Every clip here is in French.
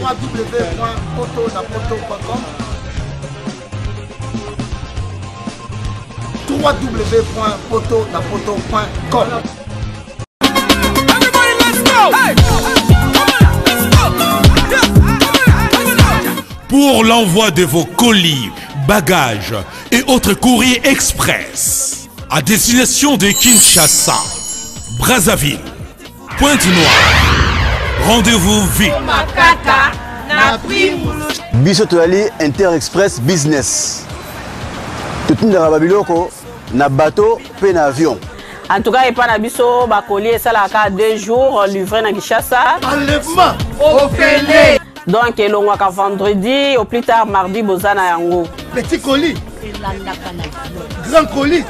www.potonapoto.com www.potonapoto.com. Pour l'envoi de vos colis, bagages et autres courriers express à destination de Kinshasa, Brazzaville, Pointe-Noire, rendez-vous vite. Biso toali Inter-Express Business. Tout le monde na bateau pe na avion. En tout cas, il n'y a pas de colis, ça a 2 jours livré à Kinshasa. Enlèvement au Félé. Donc, il y a vendredi, au plus tard mardi, Bozana Yango. Petit colis. Grand colis.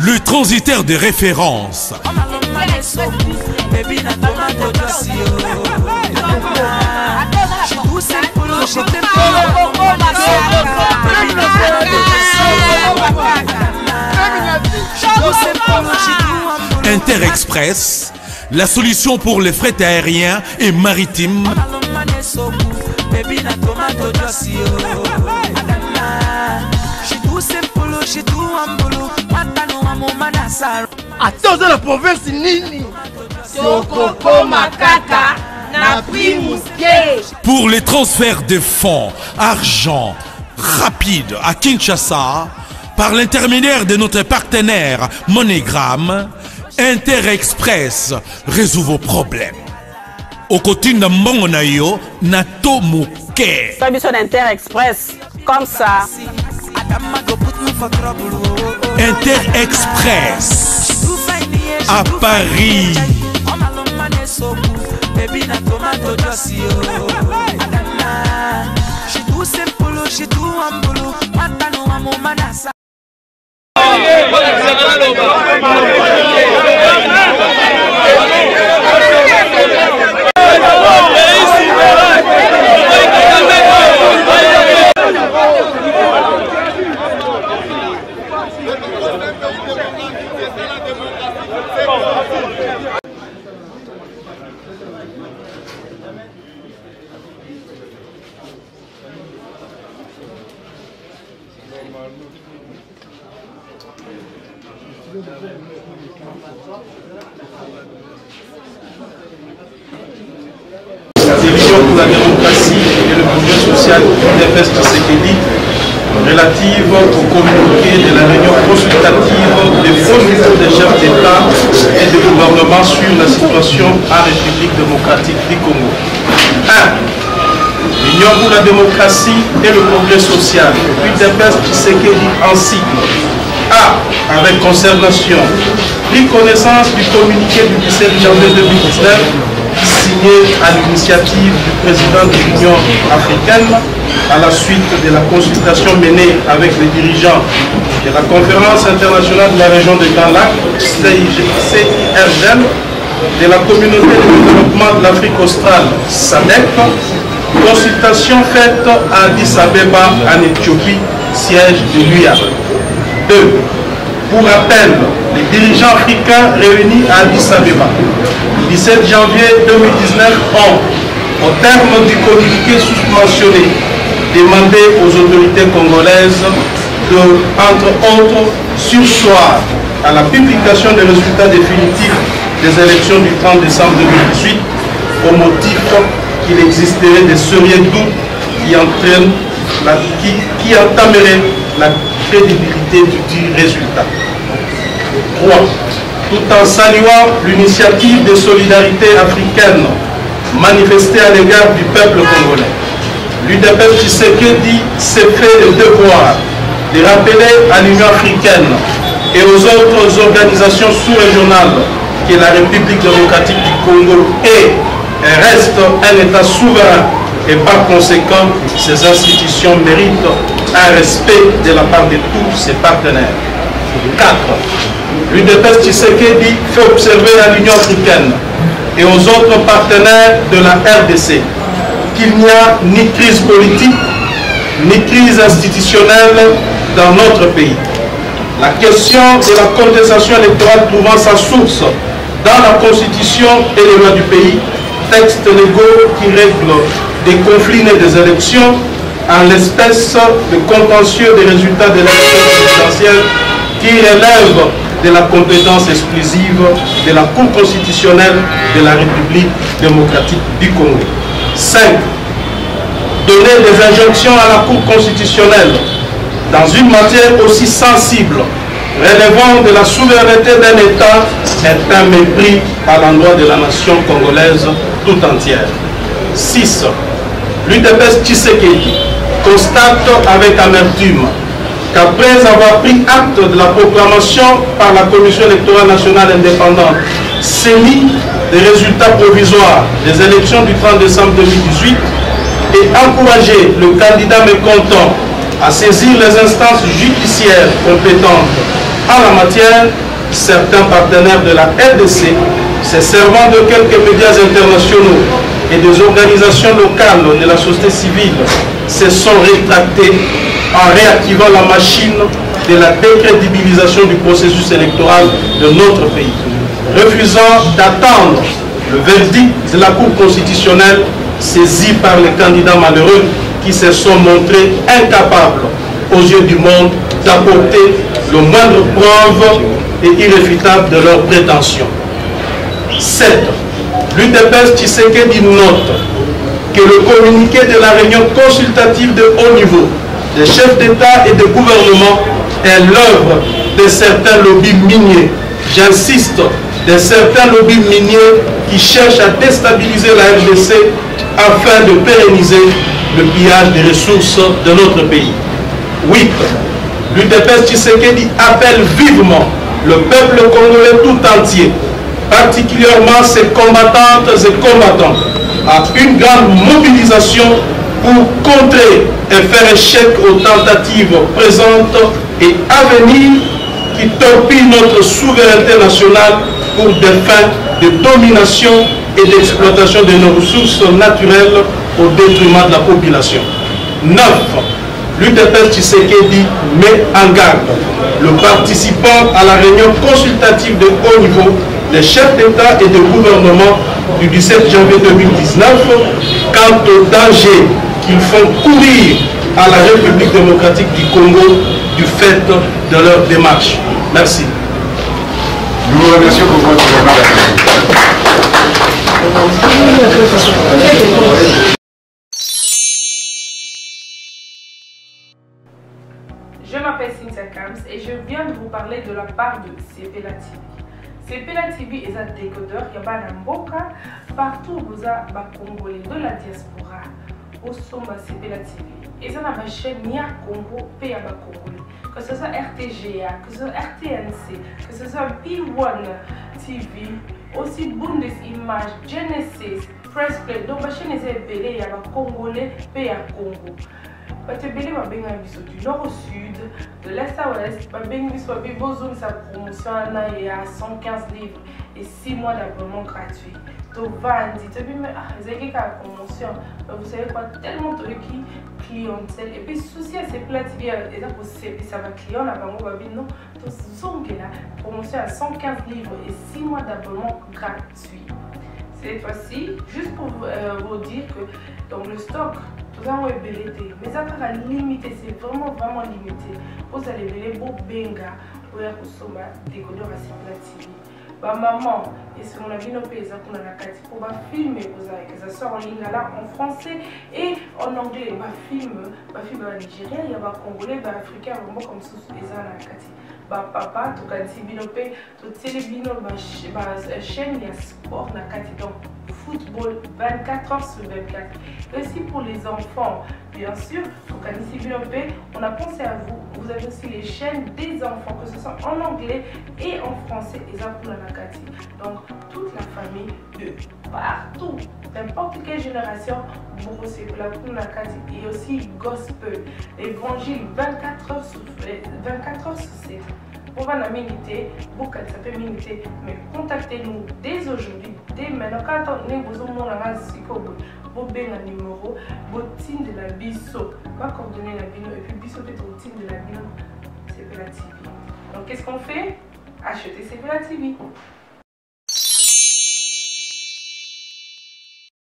Le transitaire de référence. Inter-Express, la solution pour les frais aériens et maritimes. Attends, dans la province Nini. Pour les transferts de fonds, argent rapide à Kinshasa, par l'intermédiaire de notre partenaire MoneyGram, Inter-Express résout vos problèmes. Au côté de Mbongonayo, Nato Mouké. Inter-Express, comme ça. Inter-Express à Paris. La division pour la démocratie et le progrès social UDPS Tshisekedi relative au communiqué de la réunion consultative des hauts niveaux des chefs d'État et de gouvernement sur la situation en République démocratique du Congo. 1. L'Union pour la démocratie et le progrès social UDPS Tshisekedi en sigle. A. Avec conservation, pris connaissance du communiqué du 17 janvier 2019 signé à l'initiative du président de l'Union africaine à la suite de la consultation menée avec les dirigeants de la conférence internationale de la région de Grand Lac, CIRGL, de la communauté de développement de l'Afrique australe, SADC, consultation faite à Addis Abeba en Éthiopie, siège de l'UIA. 2. Pour rappel, les dirigeants africains réunis à Addis Abeba le 17 janvier 2019 ont, au terme du communiqué susmentionné, demandé aux autorités congolaises de, entre autres, surseoir à la publication des résultats définitifs des élections du 30 décembre 2018 au motif qu'il existerait des sérieux doutes qui entameraient la crédibilité du résultat. 3. Tout en saluant l'initiative de solidarité africaine manifestée à l'égard du peuple congolais, l'UDPS Tshisekedi s'est fait le devoir de rappeler à l'Union africaine et aux autres organisations sous-régionales que la République démocratique du Congo est et reste un État souverain et par conséquent, ces institutions méritent un respect de la part de tous ses partenaires. 4. L'UDPS Tshisekedi fait observer à l'Union africaine et aux autres partenaires de la RDC qu'il n'y a ni crise politique, ni crise institutionnelle dans notre pays. La question de la contestation électorale trouvant sa source dans la Constitution et les lois du pays, textes légaux qui règlent des conflits nés des élections, en l'espèce de contentieux des résultats de l'élection présidentielle qui relèvent de la compétence exclusive de la Cour constitutionnelle de la République démocratique du Congo. 5. Donner des injonctions à la Cour constitutionnelle dans une matière aussi sensible relevant de la souveraineté d'un État est un mépris à l'endroit de la nation congolaise tout entière. 6. L'UDPS Tshisekedi constate avec amertume qu'après avoir pris acte de la proclamation par la Commission électorale nationale indépendante CENI des résultats provisoires des élections du 30 décembre 2018 et encouragé le candidat mécontent à saisir les instances judiciaires compétentes en la matière, certains partenaires de la RDC, se servant de quelques médias internationaux et des organisations locales de la société civile, se sont rétractés en réactivant la machine de la décrédibilisation du processus électoral de notre pays, refusant d'attendre le verdict de la Cour constitutionnelle saisie par les candidats malheureux qui se sont montrés incapables aux yeux du monde d'apporter le moindre preuve et irréfutable de leurs prétentions. 7. L'UDPS Tshisekedi note que le communiqué de la réunion consultative de haut niveau des chefs d'État et de gouvernement est l'œuvre de certains lobbies miniers. J'insiste, de certains lobbies miniers qui cherchent à déstabiliser la RDC afin de pérenniser le pillage des ressources de notre pays. 8. L'UDPS Tshisekedi appelle vivement le peuple congolais tout entier, particulièrement ses combattantes et combattants, à une grande mobilisation pour contrer et faire échec aux tentatives présentes et à venir qui torpillent notre souveraineté nationale pour des fins de domination et d'exploitation de nos ressources naturelles au détriment de la population. 9. L'UDPS Tshisekedi met en garde le participant à la réunion consultative de haut niveau des chefs d'État et de gouvernement du 17 janvier 2019 quant au danger qu'ils font courir à la République démocratique du Congo du fait de leur démarche. Merci. Nous vous remercions pour votre Je m'appelle Cynthia Kams et je viens de vous parler de la part de Sepela TV. Sepela TV est un décodeur qui est Mboka partout où vous avez des Congolais de la diaspora. Au sommet Sepela TV. Et ça a ma chaîne Nia Congo, P.A. Congolais. Que ce soit RTGA, que ce soit RTNC, que ce soit P1 TV, aussi Bundesimage, Genesis, Press Play. Donc ma chaîne est belée, il y a des Congolais, P.A. Congo. Parce que belé va bien du nord au sud, de l'est à ouest, va bien besoin de sa promotion il y a 115 livres et 6 mois d'abonnement gratuit. Donc vandi, tu dis mais vous avez la promotion, vous savez quoi, tellement de clientèle et puis souci à ces plats TV et là pour ça va client là bango va bien non, donc zongue là promotion à 115 livres et 6 mois d'abonnement gratuit. Cette fois-ci, juste pour vous dire que donc le stock tout ça est belleté, mais ça va limité, c'est vraiment limité. Vous allez belleter beau benga pour consommer décodeur à Sepela TV. Bah maman, et si on a vu nos pays pour la filmer, ça sort en ligne là en français et en anglais. Bah film en Nigeria, il y a des Congolais, des Africains, vraiment comme ça, les gens là bah papa, tout cas si binopé, tout télébino, chaîne il y a sport na kati donc football 24 heures sur 24. Et aussi pour les enfants, bien sûr, tout cas si binopé, on a pensé à vous. Vous avez aussi les chaînes des enfants, que ce soit en anglais et en français, et ça pour la Nakati. Donc toute la famille de partout, n'importe quelle génération, pour la Nakati et aussi gospel, l'évangile 24 heures sur 7. Pour la minute, beaucoup ça peut minute, mais contactez-nous dès aujourd'hui, dès maintenant. Quand on est besoin de vous avez un numéro, vous team de la biso, pas coordonner la bino, et puis biso peut être au team de la bino, Sepela TV. Donc qu'est-ce qu'on fait? Achetez Sepela TV.